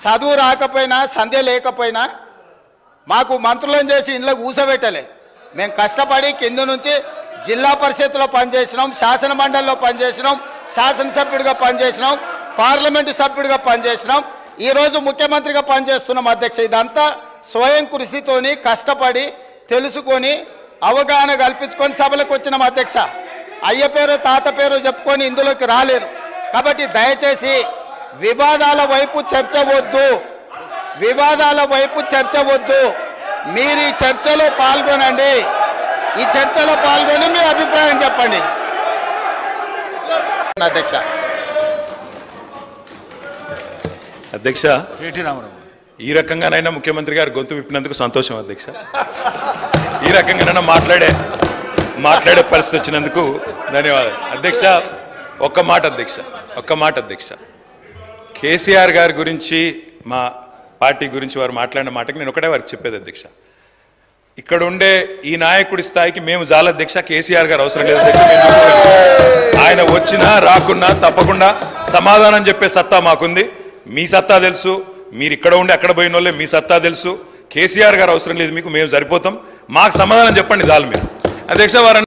చదువు రాకపోయినా సంధ్య లేకపోయినా మాకు మంత్రులను చేసి ఇంట్లో కూసబెట్టలే. మేము కష్టపడి కింద నుంచి జిల్లా పరిషత్లో పనిచేసినాం, శాసన మండలిలో పనిచేసినాం, శాసనసభ్యుడిగా పనిచేసినాం, పార్లమెంటు సభ్యుడిగా పనిచేసినాం, ఈరోజు ముఖ్యమంత్రిగా పనిచేస్తున్నాం అధ్యక్ష. ఇదంతా స్వయం కృషితోని కష్టపడి తెలుసుకొని అవగాహన కల్పించుకొని సభలకు వచ్చినాం అధ్యక్ష. అయ్య పేరు తాత పేరు చెప్పుకొని ఇందులోకి రాలేరు. కాబట్టి దయచేసి వివాదాల వైపు చర్చ వద్దు, వివాదాల వైపు చర్చ వద్దు. మీరు ఈ చర్చలో పాల్గొనండి, ఈ చర్చలో పాల్గొని మీ అభిప్రాయం చెప్పండి అధ్యక్ష. అధ్యక్ష, ఈ రకంగానైనా ముఖ్యమంత్రి గారు గొంతు విప్పినందుకు సంతోషం అధ్యక్ష. ఈ రకంగానైనా మాట్లాడే పరిస్థితి వచ్చినందుకు ధన్యవాదాలు అధ్యక్ష. ఒక్క మాట అధ్యక్ష, కేసీఆర్ గారి గురించి మా పార్టీ గురించి వారు మాట్లాడిన మాటకి నేను ఒకటే వారికి చెప్పేది అధ్యక్ష. ఇక్కడ ఉండే ఈ నాయకుడి స్థాయికి మేము చాలా అధ్యక్ష, కేసీఆర్ గారు అవసరం లేదు అధ్యక్ష. ఆయన వచ్చినా రాకున్నా తప్పకుండా సమాధానం చెప్పే సత్తా మాకుంది. మీ సత్తా తెలుసు, మీరు ఇక్కడ ఉండి అక్కడ పోయిన వాళ్ళే, మీ సత్తా తెలుసు. కేసీఆర్ గారు అవసరం లేదు మీకు, మేము సరిపోతాం. మాకు సమాధానం చెప్పండి చాలు మీరు అధ్యక్ష. వారు